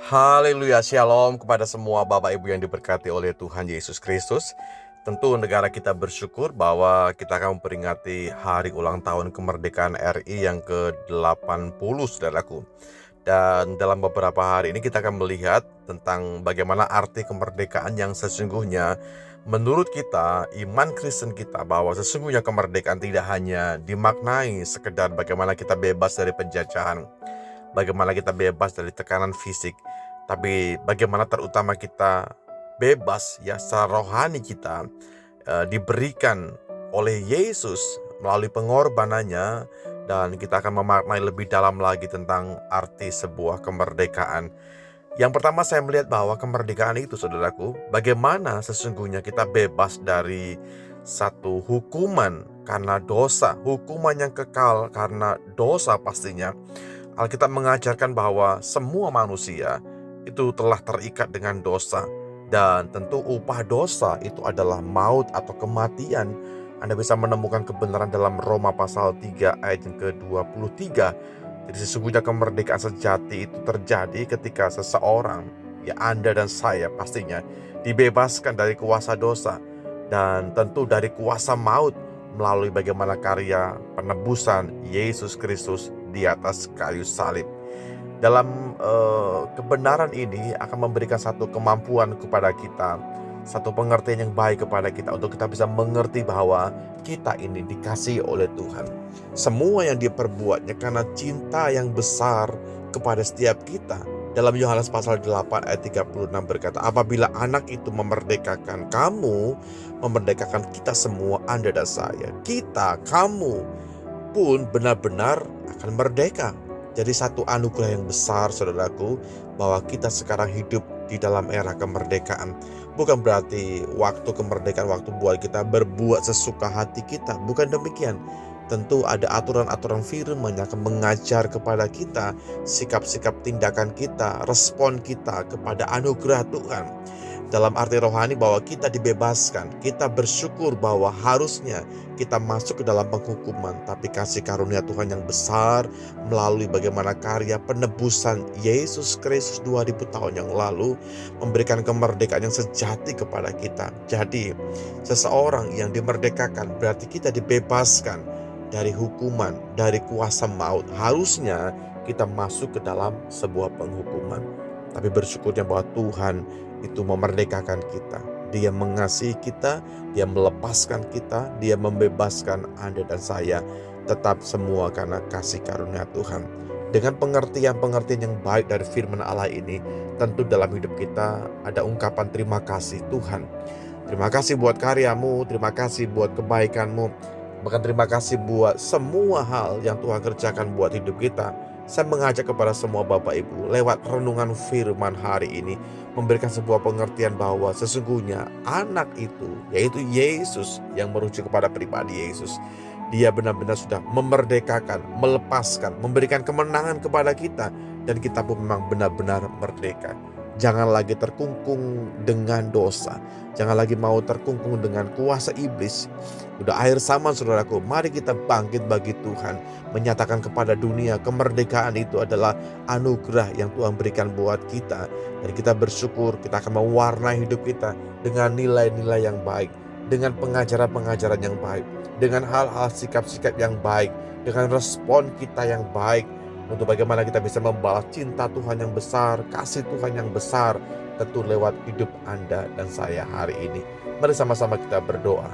Haleluya, shalom kepada semua Bapak Ibu yang diberkati oleh Tuhan Yesus Kristus. Tentu negara kita bersyukur bahwa kita akan memperingati hari ulang tahun kemerdekaan RI yang ke-80, saudaraku. Dan dalam beberapa hari ini kita akan melihat tentang bagaimana arti kemerdekaan yang sesungguhnya menurut kita, iman Kristen kita, bahwa sesungguhnya kemerdekaan tidak hanya dimaknai sekedar bagaimana kita bebas dari penjajahan, bagaimana kita bebas dari tekanan fisik, tapi bagaimana terutama kita bebas ya secara rohani kita diberikan oleh Yesus melalui pengorbanannya, dan kita akan memaknai lebih dalam lagi tentang arti sebuah kemerdekaan. Yang pertama, saya melihat bahwa kemerdekaan itu, saudaraku, bagaimana sesungguhnya kita bebas dari satu hukuman karena dosa, hukuman yang kekal karena dosa pastinya. Alkitab mengajarkan bahwa semua manusia itu telah terikat dengan dosa, dan tentu upah dosa itu adalah maut atau kematian. Anda bisa menemukan kebenaran dalam Roma pasal 3 ayat yang ke-23. Jadi sesungguhnya kemerdekaan sejati itu terjadi ketika seseorang, ya Anda dan saya pastinya, dibebaskan dari kuasa dosa dan tentu dari kuasa maut melalui bagaimana karya penebusan Yesus Kristus di atas kayu salib. Dalam kebenaran ini akan memberikan satu kemampuan kepada kita, satu pengertian yang baik kepada kita, untuk kita bisa mengerti bahwa kita ini dikasihi oleh Tuhan. Semua yang Dia perbuatnya karena cinta yang besar kepada setiap kita. Dalam Yohanes pasal 8 ayat 36 berkata, apabila anak itu memerdekakan kamu, memerdekakan kita semua, Anda dan saya, kita, kamu pun benar-benar akan merdeka. Jadi satu anugerah yang besar, saudaraku, bahwa kita sekarang hidup di dalam era kemerdekaan. Bukan berarti waktu kemerdekaan waktu buat kita berbuat sesuka hati kita, bukan demikian. Tentu ada aturan-aturan firman yang akan mengajar kepada kita sikap-sikap tindakan kita, respon kita kepada anugerah Tuhan. Dalam arti rohani bahwa kita dibebaskan, kita bersyukur bahwa harusnya kita masuk ke dalam penghukuman, tapi kasih karunia Tuhan yang besar melalui bagaimana karya penebusan Yesus Kristus 2000 tahun yang lalu memberikan kemerdekaan yang sejati kepada kita. Jadi seseorang yang dimerdekakan berarti kita dibebaskan dari hukuman, dari kuasa maut. Harusnya kita masuk ke dalam sebuah penghukuman, tapi bersyukurnya bahwa Tuhan itu memerdekakan kita. Dia mengasihi kita, Dia melepaskan kita, Dia membebaskan Anda dan saya. Tetap semua karena kasih karunia Tuhan. Dengan pengertian-pengertian yang baik dari firman Allah ini, tentu dalam hidup kita ada ungkapan terima kasih Tuhan. Terima kasih buat karyamu, terima kasih buat kebaikanmu, bahkan terima kasih buat semua hal yang Tuhan kerjakan buat hidup kita. Saya mengajak kepada semua Bapak Ibu lewat renungan firman hari ini memberikan sebuah pengertian bahwa sesungguhnya anak itu, yaitu Yesus, yang merujuk kepada pribadi Yesus, Dia benar-benar sudah memerdekakan, melepaskan, memberikan kemenangan kepada kita, dan kita pun memang benar-benar merdeka. Jangan lagi terkungkung dengan dosa, jangan lagi mau terkungkung dengan kuasa iblis. Udah akhir zaman, saudaraku, mari kita bangkit bagi Tuhan, menyatakan kepada dunia kemerdekaan itu adalah anugerah yang Tuhan berikan buat kita. Dan kita bersyukur kita akan mewarnai hidup kita dengan nilai-nilai yang baik, dengan pengajaran-pengajaran yang baik, dengan hal-hal sikap-sikap yang baik, dengan respon kita yang baik, untuk bagaimana kita bisa membalas cinta Tuhan yang besar, kasih Tuhan yang besar, tentu lewat hidup Anda dan saya hari ini. Mari sama-sama kita berdoa.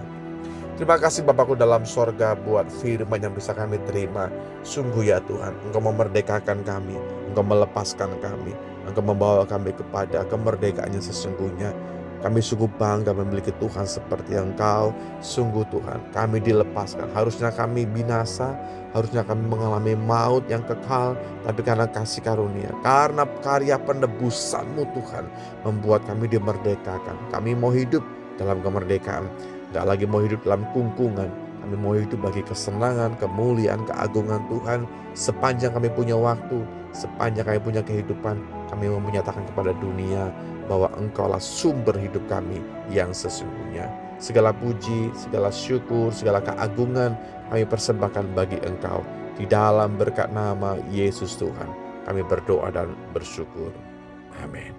Terima kasih Bapakku dalam sorga buat firman yang bisa kami terima. Sungguh ya Tuhan, Engkau memerdekakan kami, Engkau melepaskan kami, Engkau membawa kami kepada kemerdekaan yang sesungguhnya. Kami sungguh bangga memiliki Tuhan seperti Engkau. Sungguh Tuhan, kami dilepaskan. Harusnya kami binasa, harusnya kami mengalami maut yang kekal, tapi karena kasih karunia, karena karya penebusan-Mu Tuhan, membuat kami dimerdekakan. Kami mau hidup dalam kemerdekaan, gak lagi mau hidup dalam kungkungan. Kami mau hidup bagi kesenangan, kemuliaan, keagungan Tuhan. Sepanjang kami punya waktu, sepanjang kami punya kehidupan, kami mau menyatakan kepada dunia bahwa Engkaulah sumber hidup kami yang sesungguhnya. Segala puji, segala syukur, segala keagungan kami persembahkan bagi Engkau. Di dalam berkat nama Yesus Tuhan, kami berdoa dan bersyukur. Amin.